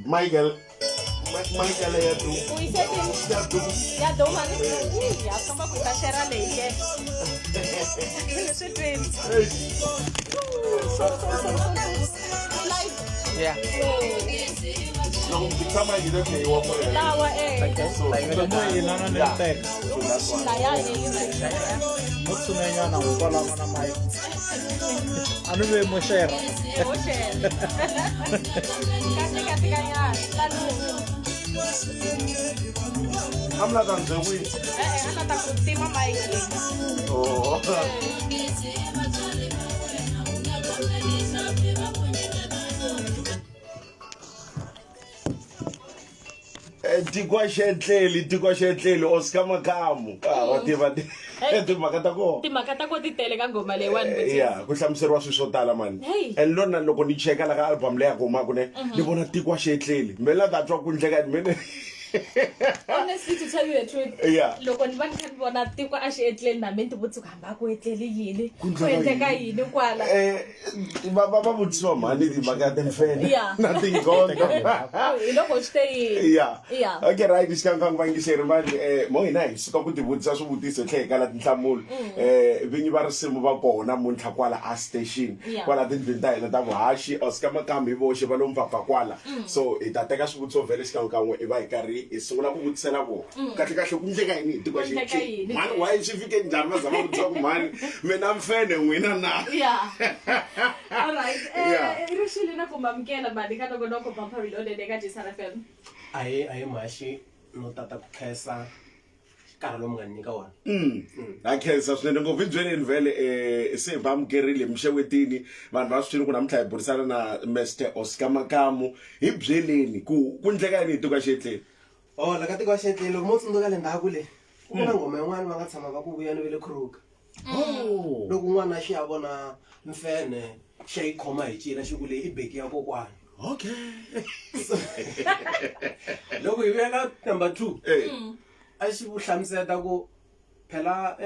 Michael ya tu. Ya do mano. Ya samba ku kashera leke. Yeah. No, kama ile ke iwapo. Lawa Mutsumenya na ngola mana mai. Anu be moshera. Hamla dan zewi. Ana takutima mai. Oh. Tiko Etlelei Oscar Makamu. Wativa timhaka ko ti tele ka ngoma leyiwani yeah ku hlamuseriwa swi swo tala mani and lona loko ni cheka la ka album leya humaka ne ni vona Tiko Etlelei mbela ta twa ku ndleka mene honestly to tell you the truth yeah loko ni va ni vona Tiko Etlelei na menti vutsi ku hamba ku Etlelei yini ku endleka yini kwala va vutsiwa mani timhaka ta mfene yeah nothing gone loko stay yeah okay right isikankangi vangiseri mani mo hina hi suka ku tivutisa swivutiso tlhe kala tinhlamulo vinyi va risimu va kona muntlha kwala a station kwala tindlwini ta hina ta vuhaxi Oscar Makamu hi voxe va lomu pfapfa kwala so hi ta teka swivutiso vhele xikankan'we i va hi karhi hi sungula ku vutisela vona kahle ku ndleka yini hi Tiko Etlelei mani why swi fike njhani va zama ku vutisa ku mani mina mfene n'wina na all right rishile na ku mamukela mani ka nongonoko Bumper Reloaded eka GCR FM aye mashi no tata ku khesa karhi lomu nga nyika wona ha khensa swinene ngopfu hi byeleni vhele se hi va amukerile mixewetini vanhu va swi twini ku namuntlha hi burisana na Mr Oscar Makamu hi byeleni ku ndleka yini hi Tiko Etlelei la ka Tiko Etlelei loko mo tsundzuka le ndhaku le ku na ngoma yin'wana va nga tshama va ku vuyani ve le Kruger loko n'wana xi ya vona mfene xa yi khoma hi cina xi ku leyi i beki ya kokwana okay loko hi vuya ka number 2 a xi vu hlamuseta ku phela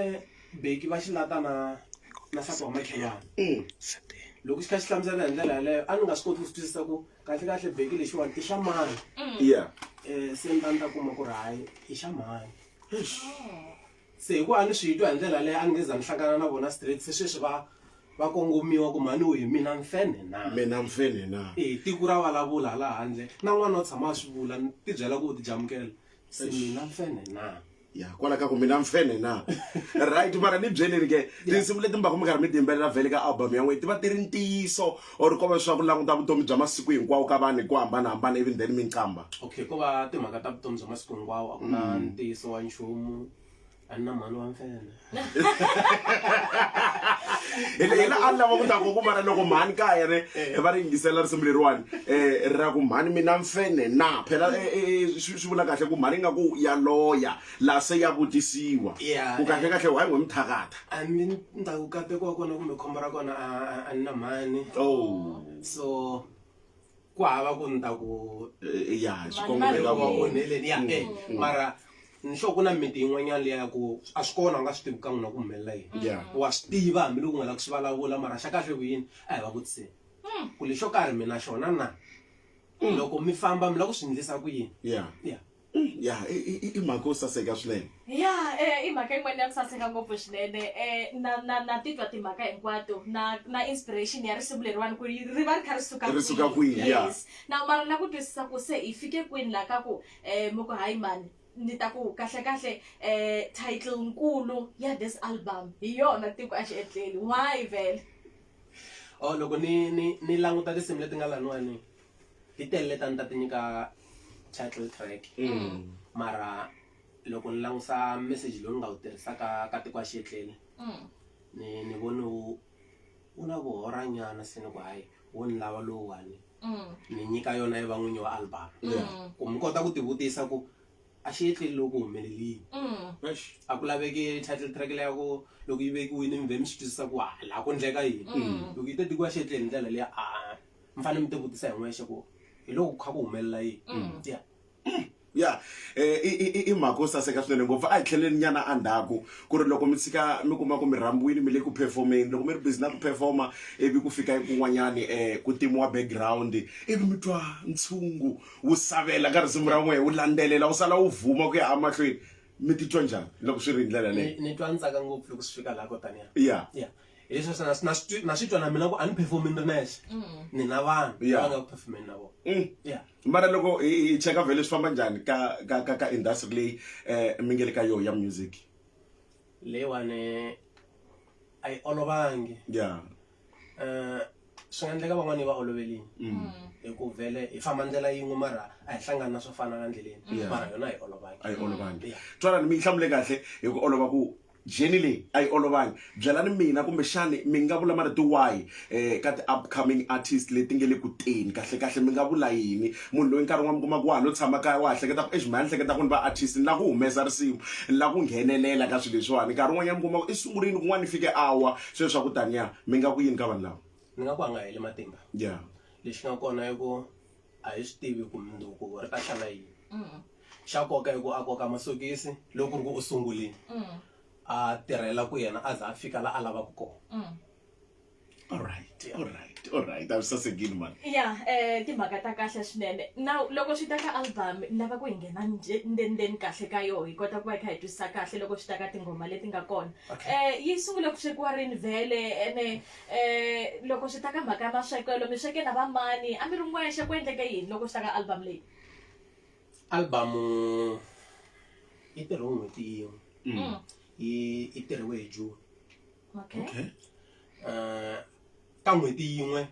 beki va xi lata na nsati wa makhelwani loko xi kha xi hlamusela hi ndlela yaleyo a ni nga swi koti ku swi twisisa ku kahle beki lexiwani i xa mani se ni ta kuma ku ri hayi i xa mani se hi ku a ni swi twa hi ndlela leyo a ni nge za ni hlangana na vona straight se sweswi va kongomiwa ku mani wihi mina mfene na tiko ra vulavula laha handle na n'wana wo tshama a swi vula ni ti byela ku ti jamukela se mina mfene na kwala ka ku mina mfene na right mara ni byeleni ke tinsimu leti mbaka mi karhi mi timbelela vhele ka album ya n'wina ti va ti ri ntiyiso or ko va swa ku languta vutomi bya masiku hinkwawo ka vanhu hi ku hambanahambana even then mi nqamba okay ko va timhaka ta vutomi bya masiku hinkwawo a ku na ntiyiso wa nchumu a ni na mhani wa mfene yena a lava ku ta ku vana loko mhani kaya va ri yingisela risimu leriwani ra ku mhani mina mfene na phela swi vula kahle ku mhani nga ku ya loya la se ya vutisiwa ku kahle kahle wa n'wi mthakata a ni ndhawu kate kwa kona kumbe khombo ra kona a ni na mhani so ku hava ku ni ta ku ya xikomeka wa onheleni ya mara nhloko na miti yin'wanyana leya ku a swi kona u nga swi tivi ka n'wina ku humelela yini wa swi tiva hambi loko u nga la ku swi vulavula mara xa kahle ku yini a hi va vutiseni ku lexo karhi mina xona na loko mi famba mi la ku swi endlisa ku yini i mhaka yo saseka swinene i mhaka yin'wana ya ku saseka ngopfu swinene na titwa timhaka hinkwato na inspiration ya risimu leriwani ku ri va ri kha ri suka kwini na mara na ku twisisa ku se hi fike kwini la ka ku moko hayi mani ni ta ku kahle kahle title nkulu ya this album hi yona Tiko a xi etleli why vele loko ni languta tinsimu leti nga laniwani ti tele ta ni ta ti nyika title track mara loko ni langusa message lowu ni nga wu tirhisaka ka Tiko a xi etleli ni vone wu na vuhoranyana se ni ku hayi wo ni lava lowuwani ni nyika yona yi va n'winyi wa album ku mi kota ku tivutisa ku a xi etleli loko humelelini a ku laveki title track leya ku loko yi vekiwini mi ve mi swi twisisa ku laha ku endleka yini loko yi te Tiko a xi etleli ndlela leya mi fanele mi tivutisa hi n'wexe ku hi loko ku kha ku humelela yini i mhaka yo saseka swinene ngopfu a hi tlheleni nyana endzhaku ku ri loko mi tshika mi kuma ku mi rhambiwile mi le ku performeni loko mi ri busy na ku performa ivi ku fika kun'wanyani ku timiwa background ivi mi twa ntshungu wu savela ka risimu ra n'wehe wu landzelela wu sala wu vuma ku ya emahlweni mi titwa njhani loko swi ri hi ndlela leyo ni twa ntsaka ngopfu loko swi fika laha ko taniya hileswi na swi twa na mina ku a ni performeni ri nexe ni na vanhu va nga ku performeni na vona mara loko hi cheka vhele swi famba njhani ka industry leyi mi nge le ka yona ya music leyiwani a yi olovangi swi nga endleka van'wani va olovelini hi ku vhele hi famba ndlela yin'we mara a hi hlangana na swo fana na ndleleni mara yona a yi olovangi twanani mi yi hlamule kahle hi ku olova ku jeni leyi a yi olovangi byelani mina kumbexani mi nga vula marito wahi ka ti-upcoming artist leti nge le ku teni kahle kahle mi nga vula yini munhu loyi nkarhi wa mi kuma ku wa no tshama kaya wa hleketa ku eximaya ni hleketa ku ni va artist ni la ku humesa risimu ni la ku nghenelela ka swilo leswiwani nkarhi wun'wanyana mi kuma ku i sungurini kun'wana ni fike awa swilo swa ku taniya mi nga ku yini ka vanhu lava ni nga ku a nga heli matimba lexi nga kona i ku a hi swi tivi ku mundzuku ri ta hlala yini xa koka i ku a koka masokisi loko ri ku u sungulini a tirhela ku yena a za a fika la a lavaka kona alright a swi sasekile mani timhaka ta kahle swinene now loko swi ta ka album ni lava ku hi nghena ndzeni kahle ka yona hi kota ku va hi kha hi twisisa kahle loko swi ta ka tingoma leti nga kona yi sungule ku swekiwa rini vhele ene loko swi ta ka mhaka ya maswekelo mi sweke na va mani a mi ri n'wexe ku endleke yini loko swi ta ka album leyi albamu yi tirhiwe n'hweti yin'we yi tirhiwe hi June ka n'hweti yin'we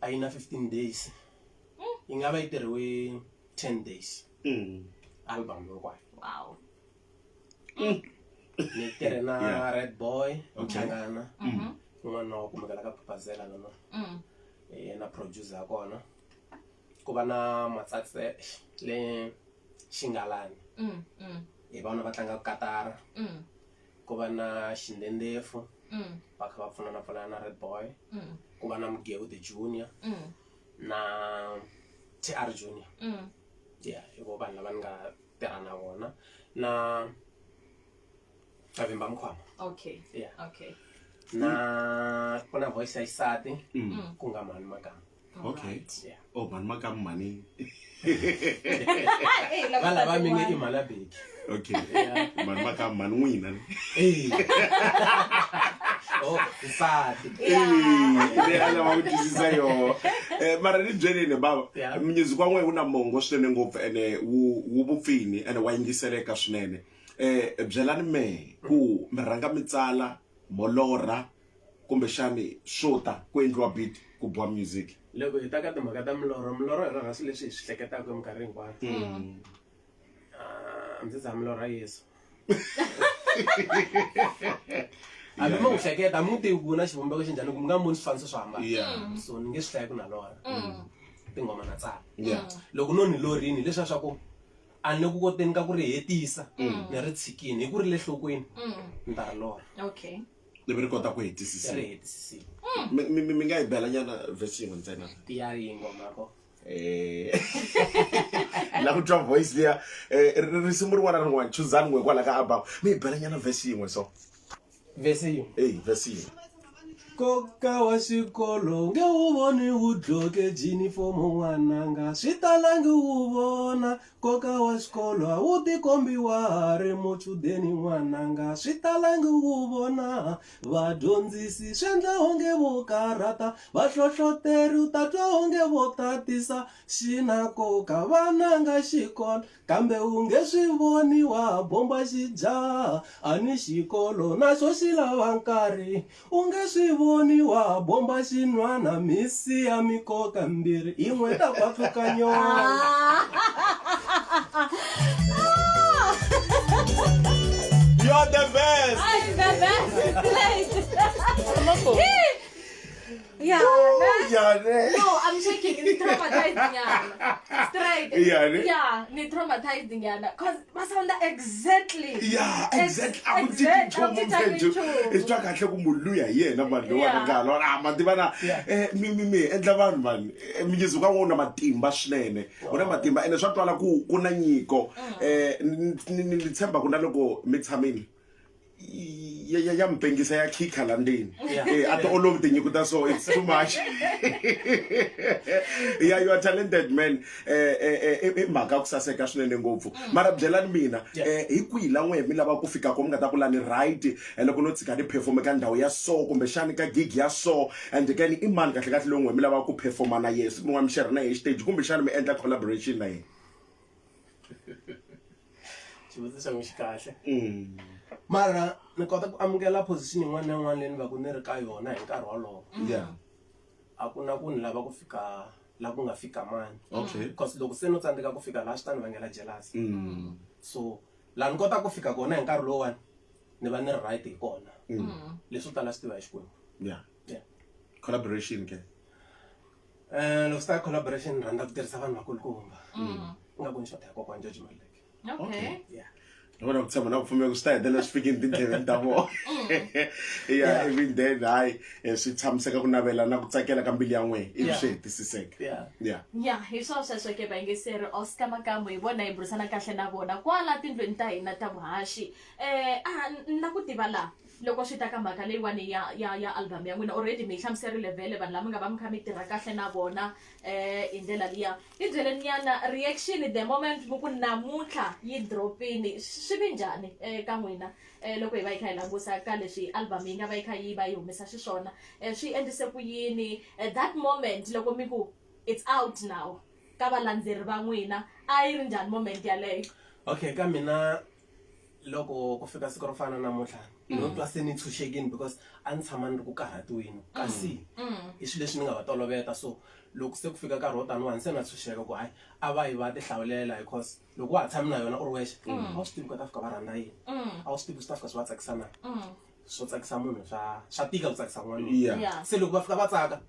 a yi na 15 days yi nga va yi tirhiwe 10 days album hinkwayo ni tirhe na Red Boy Changana un'wana wa kumekela ka Papazela lona na producer ya kona ku va na Matsatse le Xingalani hi vana va tlanga katara ku va na Xindendefu va kha va pfunana na Red Boy ku va na Mugeu the Junior na TR Junior hi vo vanhu lava ni nga tirha na vona na Avimba Mkhwama na ku na voice ya xisati ku nga Mani Makamu Mani Makamu mani va lava mi nge i Malabeki Mani Makamu mani n'wina nsati leyi a lava ku twisisa yoho mara ni byeleni bava music wa n'wehe wu na mongo swinene ngopfu ene wu vupfini ene wa yingiseleka swinene byelani mehe ku mi rhanga mi tsala molorha kumbexani swota ku endliwa beat ku boha music loko hi ta ka timhaka ta milorho hi rona swilo leswi hi swi hleketaka minkarhi hinkwayo ndzi za milorho Yesu hambi ma n'wi hleketa mi n'wi tivi ku na xivumbeko xi njhani ku mi nga moni swifaniso swo hambana so ni nge swi hlayi ku na lona tingoma na tsala loko no ni lorini leswiya swa ku a ni le ku koteni ka ku ri hetisa ni ri tshikini hi ku ri le nhlokweni ni ta ri lora okay levi ri kota ku hetisisiwa ri hetisisiwa mi nga yi belanyana vhesi yin'we ntsena tiya yingoma ko la ku twa voice liya risimu rin'wana na rin'wana chuzani n'we kwala ka album mi yi belanyana vhesi yin'we so vhesi yin'we vhesi yin'we Koka wa xikolo nge wu voni wu dloke jinifomo n'wananga swi talangi wu vona koka wa xikolo a wu tikombi wa ha ri muchudeni n'wananga swi talangi wu vona vadyondzisi swi endla onge vo karata vahlohloteri u ta twa onge vo tatisa xi na koka vananga xikolo kambe u nge swi voni wa bomba xijaha a ni xikolo na xo xi lava nkarhi u nge swi voni wa bomba xin'wana misi ya mikoka mbirhi yin'we ta kwatluka nyona You're the best. I'm the best. Yeah. No, I'm checking. It's traumatizing, straight. Yeah, it's traumatizing, because I sound exactly. Yeah, exactly. I'm thinking it's not kahle ku muluya yena manje wa ngalo mativana mi endla vanhu man mijezu ka wona matimba swinene una matimba ene swa twala ku kuna nyiko ni tshemba kuna loko mi tshamini ya mpengisa ya khikha landini at all of the nyiko ta so it's too much yeah you are talented man maka ku saseka swinene ngopfu mara byelani mina hi kwila n'we mi lava ku fika ko mi nga ta kula ni right loko no tshika ni perform ka ndhawu ya so kumbe xani ka gig ya so and then i mani kahle kahle lo n'we mi lava ku performa na yes mi n'wa mi share na hi stage kumbe xani mi endla collaboration na yena xivutiso xi kahle mara ni kota ku amukela position yin'wana na yin'wana leyi ni va ku ni ri ka yona hi nkarhi wolowo a ku na ku ni lava ku fika la ku nga fika mani because loko se no tsandzeka ku fika laha swi ta ni vangela jealous so laha ni kota ku fika kona hi nkarhi lowuwani ni va ni ri right hi kona leswi u tala swi tiva hi xikwembu collaboration ke loko swi ta collaboration ni rhandza ku tirhisa vanhu vakulukumba ingaku ni xota ya kokwana George Maleke Wona kutshama na kupfumela ku stay then speak in tindleveni ta vona even then hayi swi tshamiseka ku navela na ku tsakela ka mbilu ya n'we ivi swi hetisiseka hi swo sweswo ke vayingiseri Oscar Makamu hi vona hi burisana kahle na vona kwala tindlweni ta hina ta vuhaxi na ku tiva laha loko swi ta ka mhaka leyiwani ya album ya n'wina already mi hlamuserile vhele vanhu lava nga va mi kha mi tirha kahle na vona hi ndlela liya hi byeleninyana reaction the moment mi ku namuntlha yi dropini swi vi njhani ka n'wina loko hi va hi kha hi langusa ka leswi album yi nga va yi kha yi va yi humesa xiswona swi endlise ku yini that moment loko mi ku it's out now ka valandzeri va n'wina a yi ri njhani moment yaleyo okay ka mina loko ku fika siku ro fana namuntlha no twa se ni tshunxekini because a ni tshama ni ri ku karhatiwini kasi i swilo leswi ni nga va toloveta so loko se ku fika nkarhi wo taniwani se na tshunxeka ku hayi a va yi va ti hlawulela because loko wa ha tshami na yona u ri wexe a wu swi tivi ku ta fika va rhandza yini a wu swi tivi ku swi ta fika swi va tsakisa na swo tsakisa munhu swa tika ku tsakisa n'wana se loko va fika va tsaka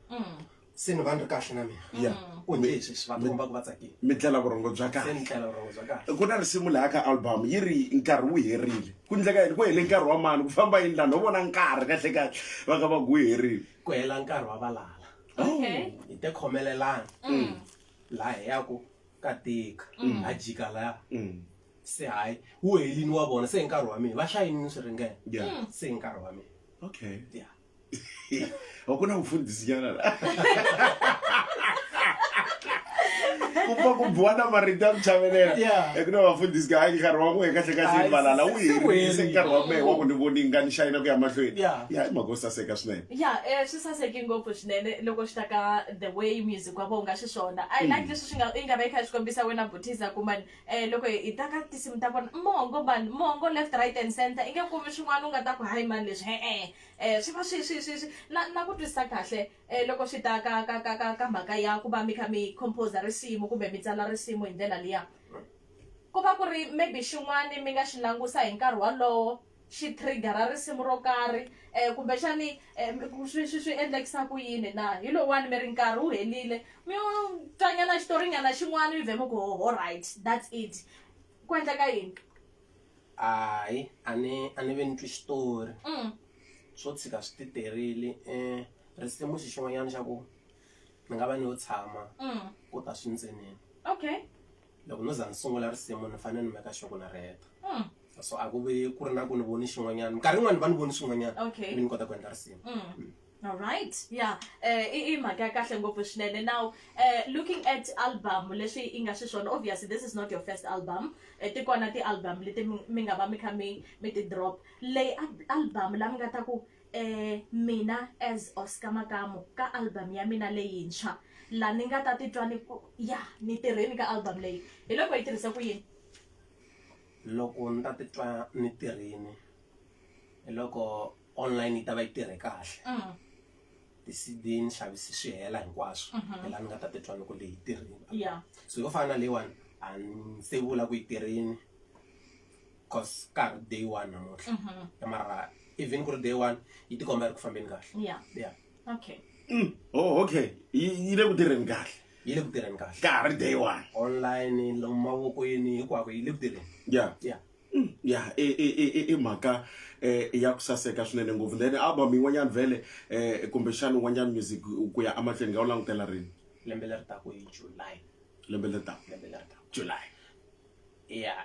se ni va ni ri kahle na mina u nge leswi swi va komba ku va tsakile mi tlela vurongo bya se ni kahle tlela vurongo bya kahle ku na risimu laha ka album yi ri nkarhi wu herile ku endleka yini ku hele nkarhi wa mani ku famba yini laha no vona nkarhi kahle kahle va ka va ku herile ku hela nkarhi wa valala hi te khomelelana laha hi yaku ka tika ha jika laha se hayi wu helini wa vona se hi nkarhi wa mina va xayini swi ringene se hi nkarhi wa mina okay ku na vufundhisi nyana la ku biwa na marito ya ku chavelela ku na vafundhisi ka hayi nkarhi wa n'we kahle kahle valala wu herile nkarhi wa mehe wa ku ni voninga ni xayina ku ya mahlweni i mhaka yo saseka swinene swi saseki ngopfu swinene loko swi ta ka the way music wa vo nga xiswona I like leswi swi nga va yi kha swi kombisa wena Butiza ku mani loko hi ta ka tinsimu ta vona mongo left right and center i nge kumi swin'wana u nga ta ku hayi mani leswi swi va swi na ku twisisa kahle loko swi ta ka mhaka ya ku va mi kha mi compose risimu kumbe mi tsala risimu hi ndlela liya ku va ku ri maybe xin'wana mi nga xi langusa hi nkarhi walowo xi triggera risimu ro karhi kumbexani swi endlekisa ku yini na hi lowani mi ri nkarhi wu helile mi twanyana xitorinyana xin'wana mi vhe mi ku alright that's it ku endleka yini hayi a ni ve ni twi xitori swo tshika swi titerile risimu xi xin'wanyana xa ku ni nga va ni yo tshama ku ta swi ntsenini okay loko no za ni sungula risimu ni fanele ni meka xoko na ri heta so a ku ve ku ri na ku ni voni xin'wanyana minkarhi yin'wani va ni voni swin'wanyana ivi ni kota ku endla risimu all right yeah i mhaka ya kahle ngopfu swinene now looking at album leswi i nga swi swona obviously this is not your first album ti kona ti-album leti mi nga va mi kha mi ti drop leyi album la mi nga ta ku mina as Oscar Makamu ka album ya mina leyintshwa la ni nga ta titwa ni tirheni ka album leyi hi loko yi tirhisa ku yini loko ni ta titwa ni tirhini hi loko online yi ta va yi tirhe kahle ti-CD ni xavisi swi hela hinkwaswo hi laha ni nga ta titwa ni ku leyi tirhini so yo fana na leyiwani a ni se vula ku yi tirhini cause ka ri day one namuntlha mara even ku ri day one yi tikomba yi ri ku fambeni kahle okay okay yi le ku tirheni kahle yi le ku tirheni kahle ka ha ri day one online lomu mavokweni hinkwako yi le ku tirheni i mhaka ya ku saseka swinene ngopfu then album yin'wanyana vhele kumbexana un'wanyana music ku ya amahlweni nga wu langutela rini lembe leri tako hi July lembe leri tako July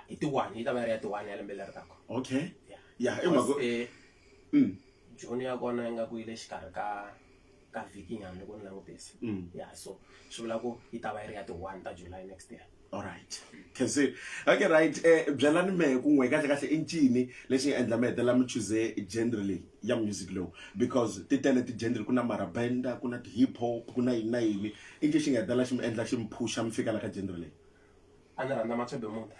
hi ti-one yi ta va yi ri ya ti-one ya lembe leri tako okay i mhaka June ya kona yi nga ku yi le xikarhi ka vhiki nyana loko ni langutisa so swi vula ku yi ta va yi ri ya ti-one ta July next year alright kasi okay right byelani mehe ku n'we kahle i ncini lexi nga endla mi hetelela mi choose genre leyi ya music lowu because ti tele ti-genre ku na marabenda ku na ti-hip hop ku na yini na yini i ncini xi nga hetelela xi mi endla xi mi phusha mi fika la ka genre leyi a ni rhandza Machebe Muta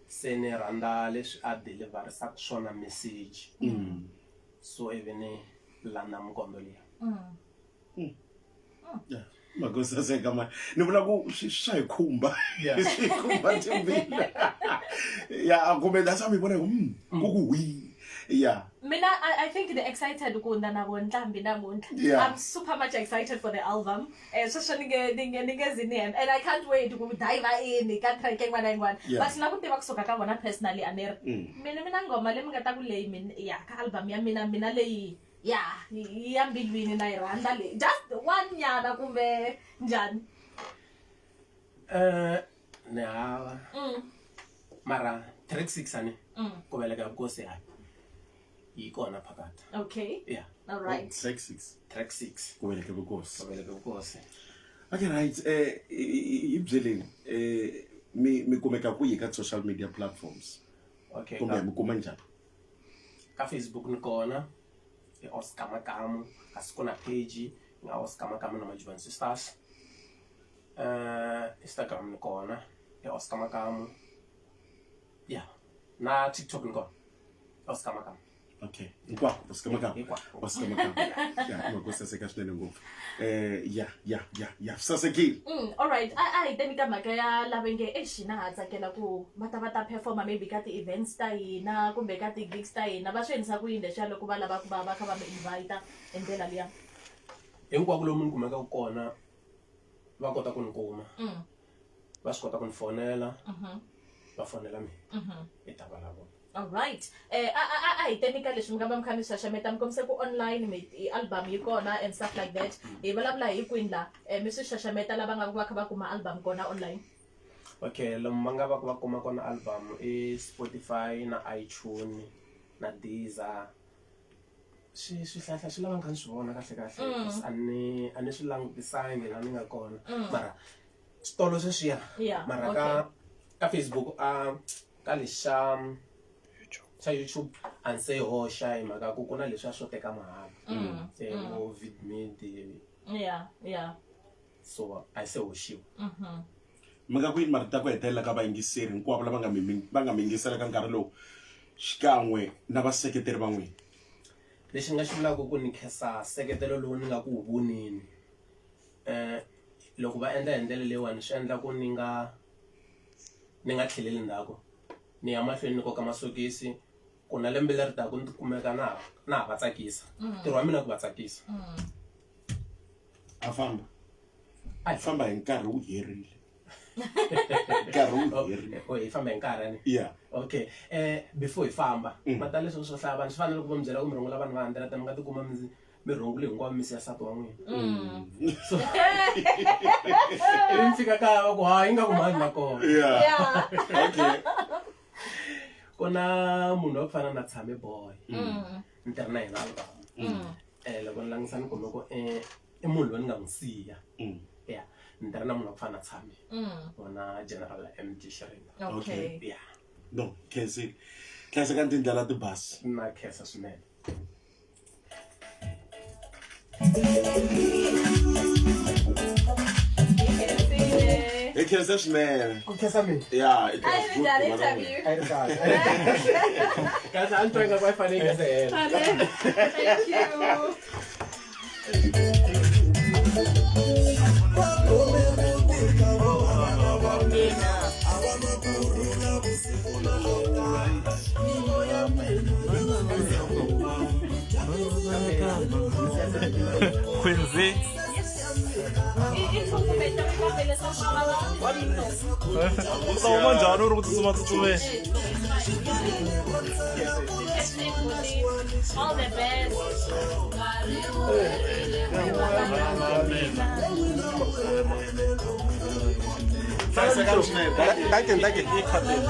se ni rhandza leswi a deliverisaka swona message so ivi ni landa mukondo liya magosa seka mani ni vula ku swa hi khumba swi khumba timbila kumbe that's how mi vona ku hwi mina I think the excited ukunda nabo Ndlambi namuntlha I'm super much excited for the album so ningezini and I can't wait to dive in ka track yin'wana na yin'wana but na ku tiva kusuka ka vona personally aneri mina ngoma leyi mi nga ta ku leyi ka album ya mina leyi ya mbilwini na yi rhandza leyi just one nyana kumbe njhani ni hava mara track 6 ani ku veleka vukosi yi kona phakati okay all right track 6 ku veleka vukosi okay right hi byeleni mi kumeka kwihi ka social media platforms okay kumbe mi kuma njhani ka Facebook ni kona Oscar Makamu kasi kuna page nga Oscar Makamu na Majuban Sisters Instagram ni kona Oscar Makamu na TikTok ni kona Oscar Makamu okay inkwako Oscar Makamu magosa seka swinene ngopfu sasekile all right I then ka mhaka ya lavenge exina ha tsakela ku va performa maybe ka ti-events ta hina kumbe ka ti-gigs ta hina va swi endlisa ku yini leswiya loko va lava ku va kha va mi invite hi ndlela liya hinkwako lomu ni kumeka kona va kota ku ni kuma va swi kota ku ni fonela va fonela mina hi ta vulavula all right I technically leswi mi nga va mi kha mi xaxameta mi kombise ku online album yi kona and stuff like that hi vulavula hi kwini la mi swi xaxameta lava nga va kha va kuma album kona online okay lomu va nga va va kuma kona album i Spotify na iTunes na Deezer swihlahla swi lava nga ni swi vona kahle a ni swi langutisangi la ni nga kona mara switolo sweswiya mara ka Facebook ka lexa YouTube and say hoxa hi mhaka ku na leswi swo teka mahala vo vidmid so I say hoxiwa mi nga ku yini marita ku hetelela ka vayingiseri hinkwavo lava nga mi yingisela ka nkarhi lowu xikan'we na vaseketeri van'wini lexi nga xi vulaka ku ni khensa seketelo lowu ni nga ku wu vonini loko va endla hi ndlela leyiwani swi endla ku ni nga ni nga tlheleli ndzhaku ni ya mahlweni ni koka masokisi ku na lembe leri taka ni tikumeka na ha va tsakisa ntirho wa mina ku va tsakisa a famba hi nkarhi wu herile nkarhi wu herile hi famba hi nkarhi yeah okay before hi famba mata leswi swo hlaya vanhu swi fanele ku va mi byela ku mi rhungula vanhu va handle ta mi nga tikuma mi rhungule hinkwawo mi siya nsati wa n'wina so mi fika kaya va ku ha yi nga ku mani na kona yeah okay ku na munhu wa ku fana na Tshame Boy ni tirha na yena album loko ni langisa ni kume ku i munhu loyi ni nga n'wi siya ya ni tirha na munhu wa ku fana na Tshame wona General MD Shiringa Okay. yeah no khensi khensa ka tindlela ti basi na khensa swinene hey khensa swinene ku khensa mina yeah it was I good did an to interview. I guys, I'm trying to go find it. Thank you. Quincy. Tsutsuma njhani uri ku tsutsumeni? All the best. khensa ka swinene Thank you. Ikhateni.